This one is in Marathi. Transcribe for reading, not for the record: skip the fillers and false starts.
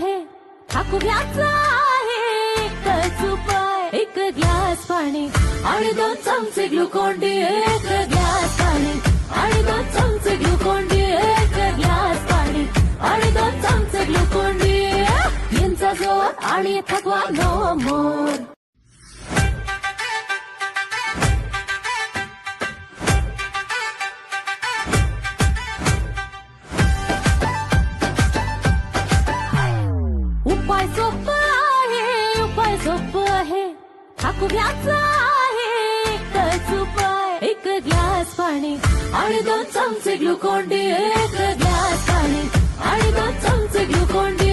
आहे ठाकूयाचा आहे एकच उपाय. एक ग्लास पाणी आणि 2 चमचे ग्लुकॉन-डी. एक ग्लास पाणी आणि 2 चमचे ग्लुकॉन-डी. एक ग्लास पाणी आणि 2 चमचे ग्लुकॉन-डी. यांचा जोर आणि थकवा नो मोर. उपाय सोपं आहे ठाकूयाचा आहे एकच उपाय. एक ग्लास पाणी आणि 2 चमचे ग्लुकॉन-डी. एक ग्लास पाणी आणि 2 चमचे ग्लुकॉन-डी.